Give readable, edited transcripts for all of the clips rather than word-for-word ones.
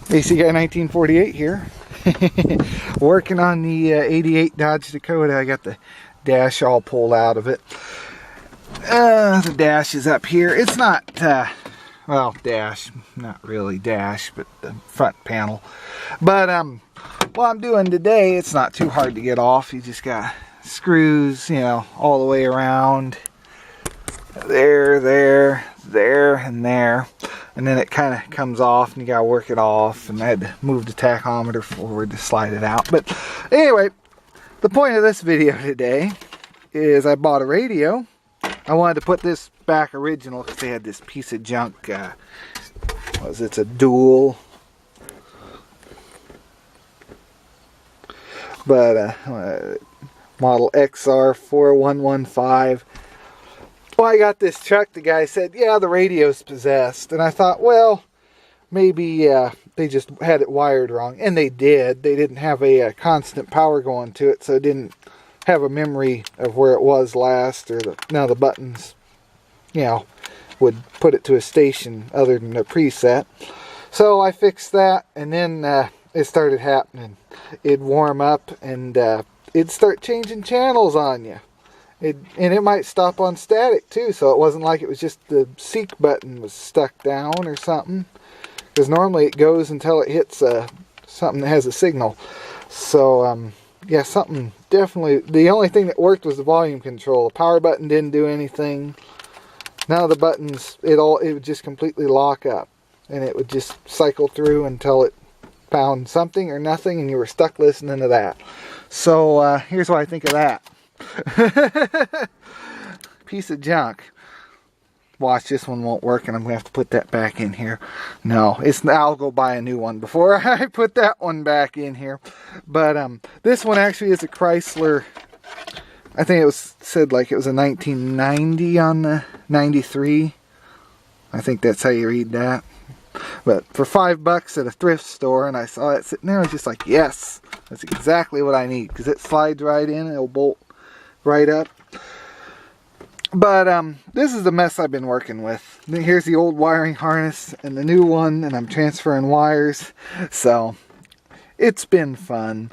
AC Guy 1948 here. Working on the 88 Dodge Dakota. I got the dash all pulled out of it. The dash is up here. It's not, well, dash, not really dash, but the front panel. But what I'm doing today, it's not too hard to get off. You just got screws, you know, all the way around. There, and there. And then it kind of comes off and you gotta work it off, and I had to move the tachometer forward to slide it out. But anyway, the point of this video today is I bought a radio. I wanted to put this back original because they had this piece of junk. It's a dual, but model XR4115. Well, I got this truck, the guy said, yeah, the radio's possessed. And I thought, well, maybe they just had it wired wrong. And they did. They didn't have a constant power going to it, so it didn't have a memory of where it was last. Or now the buttons, you know, would put it to a station other than a preset. So I fixed that, and then it started happening. It'd warm up, and it'd start changing channels on you. And it might stop on static too, so it wasn't like it was just the seek button was stuck down or something, because normally it goes until it hits something that has a signal. So yeah, something definitely. The only thing that worked was the volume control. The power button didn't do anything. None of the buttons, it would just completely lock up, and it would just cycle through until it found something or nothing, and you were stuck listening to that. So here's what I think of that. Piece of junk. Watch, this one won't work, and I'm gonna have to put that back in here. No, I'll go buy a new one before I put that one back in here. But this one actually is a Chrysler. I think it was said like it was a 1990 on the 93. I think that's how you read that. But for $5 at a thrift store, and I saw it sitting there, I was just like, yes, that's exactly what I need, because it slides right in and it'll bolt right up. But this is the mess I've been working with. Here's the old wiring harness and the new one, and I'm transferring wires, so it's been fun.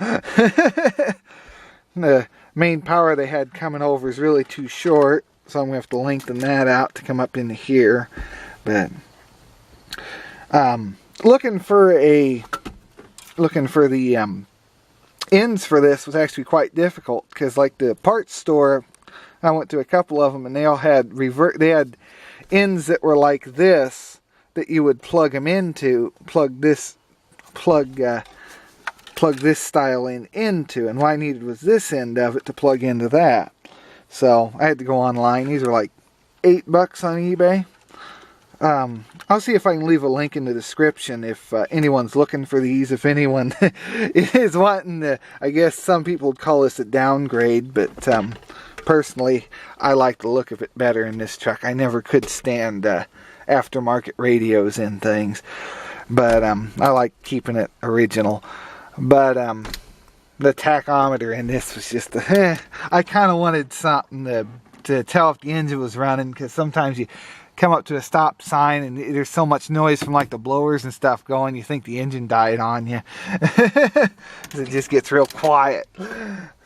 The main power they had coming over is really too short, so I'm gonna have to lengthen that out to come up into here. But looking for the ends for this was actually quite difficult, because like the parts store, I went to a couple of them, and they all had they had ends that were like this that you would plug them into, plug this style into, and what I needed was this end of it to plug into that. So I had to go online. These are like $8 on eBay. I'll see if I can leave a link in the description if anyone's looking for these. If anyone is wanting to, I guess some people would call this a downgrade, but personally, I like the look of it better in this truck. I never could stand aftermarket radios in things, but I like keeping it original. But the tachometer in this was just I kind of wanted something to tell if the engine was running, because sometimes you come up to a stop sign and there's so much noise from like the blowers and stuff going, you think the engine died on you. It just gets real quiet.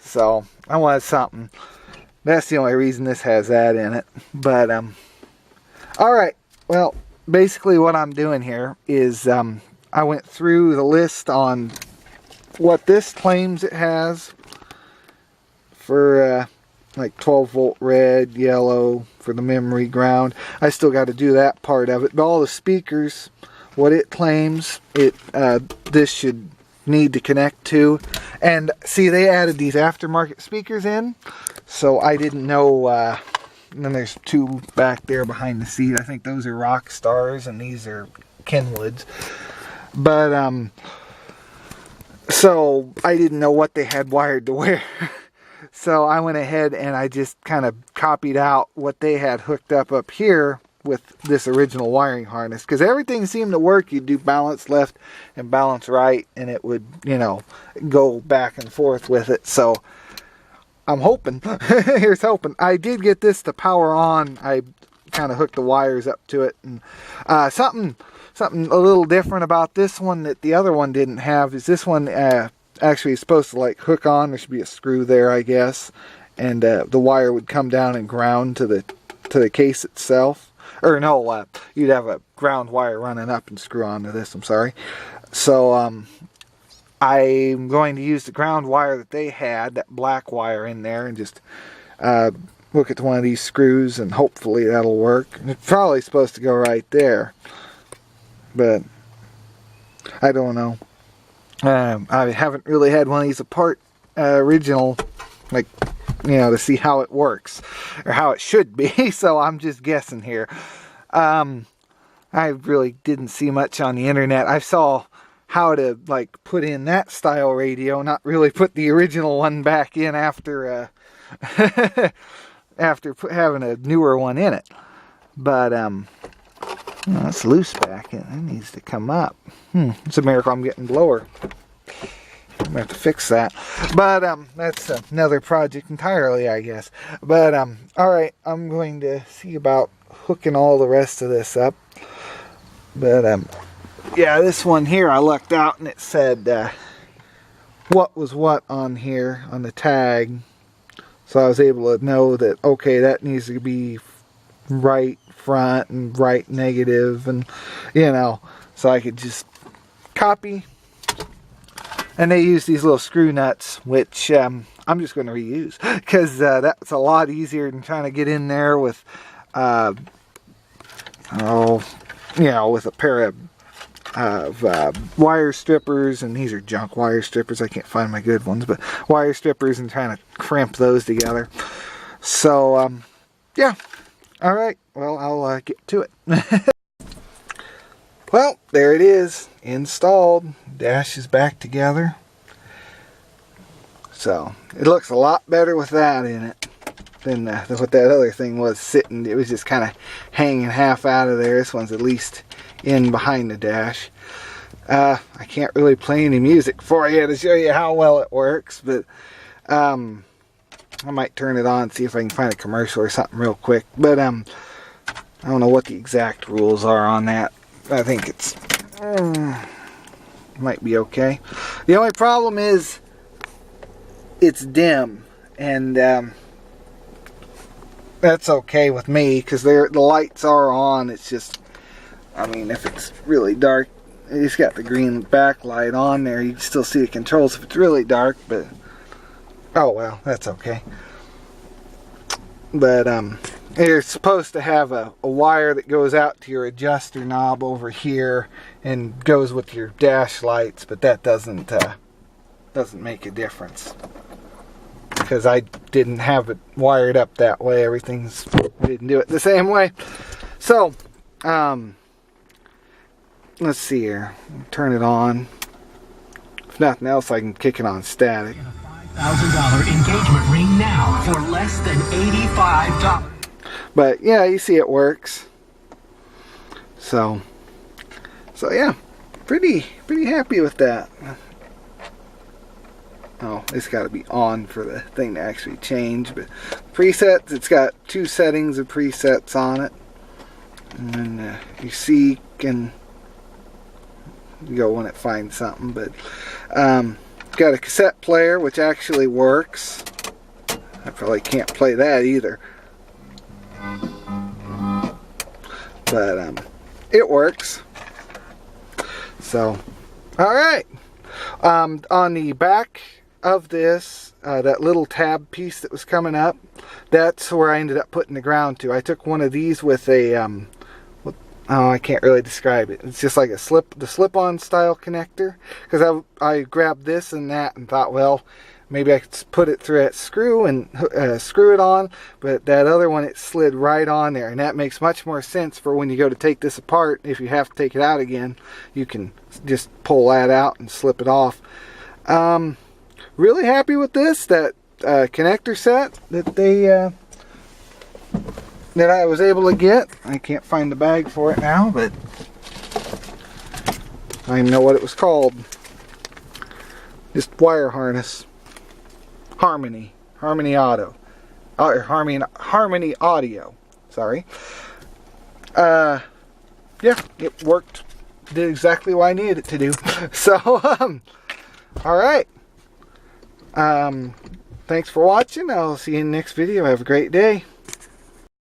So I wanted something. That's the only reason this has that in it. But alright, well, basically what I'm doing here is I went through the list on what this claims it has for like 12 volt red, yellow for the memory, ground. I still got to do that part of it. But all the speakers, what it claims this should need to connect to. And see, they added these aftermarket speakers in, so I didn't know. And then there's two back there behind the seat. I think those are Rock Stars and these are Kenwoods. But so I didn't know what they had wired to where. So I went ahead and I just kind of copied out what they had hooked up here with this original wiring harness, because everything seemed to work. You'd do balance left and balance right, and it would, you know, go back and forth with it. So I'm hoping, here's hoping. I did get this to power on. I kind of hooked the wires up to it, and something something a little different about this one that the other one didn't have is this one actually is supposed to like hook on. There should be a screw there, I guess, and the wire would come down and ground to the case itself. Or no, you'd have a ground wire running up and screw onto this. I'm sorry. So I'm going to use the ground wire that they had, that black wire in there, and just hook it to one of these screws, and hopefully that'll work. It's probably supposed to go right there, but I don't know. I haven't really had one of these apart original, like, you know, to see how it works or how it should be. So I'm just guessing here. I really didn't see much on the internet. I saw how to like put in that style radio, not really put the original one back in after after having a newer one in it. But it's loose back and it needs to come up. It's a miracle I'm getting lower. I'm gonna have to fix that. But that's another project entirely, I guess. But alright, I'm going to see about hooking all the rest of this up. But yeah, this one here I lucked out and it said what was what on here on the tag. So I was able to know that, okay, that needs to be right front and right negative, and you know, so I could just copy. And they use these little screw nuts, which I'm just going to reuse, because that's a lot easier than trying to get in there with, you know, with a pair of wire strippers, and these are junk wire strippers. I can't find my good ones, but wire strippers, and trying to crimp those together. So, yeah. All right. Well, I'll get to it. Well, there it is, installed. Dash is back together. So it looks a lot better with that in it than what that other thing was sitting. It was just kind of hanging half out of there. This one's at least in behind the dash. I can't really play any music for you to show you how well it works, but I might turn it on and see if I can find a commercial or something real quick. But I don't know what the exact rules are on that. I think it's might be okay. The only problem is it's dim, and that's okay with me because the lights are on. It's just, I mean, if it's really dark, it's got the green backlight on there. You can still see the controls if it's really dark, but oh well, that's okay. But you're supposed to have a wire that goes out to your adjuster knob over here and goes with your dash lights, but that doesn't make a difference because I didn't have it wired up that way. Didn't do it the same way. So let's see here. Turn it on. If nothing else, I can kick it on static. $5,000 engagement ring now for less than $85. But yeah, you see it works. So yeah, pretty happy with that. Oh, it's got to be on for the thing to actually change. But presets, it's got 2 settings of presets on it, and then you see can go when it finds something. But got a cassette player, which actually works. I probably can't play that either. But it works. So, alright. On the back of this, that little tab piece that was coming up, that's where I ended up putting the ground to. I took one of these with a, I can't really describe it. It's just like the slip-on style connector. Because I grabbed this and that and thought, well, maybe I could put it through that screw and screw it on, but that other one, it slid right on there, and that makes much more sense for when you go to take this apart. If you have to take it out again, you can just pull that out and slip it off. Really happy with this, that connector set that I was able to get. I can't find the bag for it now, but I don't even know what it was called. Just wire harness. Harmony Audio. Harmony Audio. Sorry. Yeah, it worked did exactly what I needed it to do. So, alright. Thanks for watching. I'll see you in the next video. Have a great day.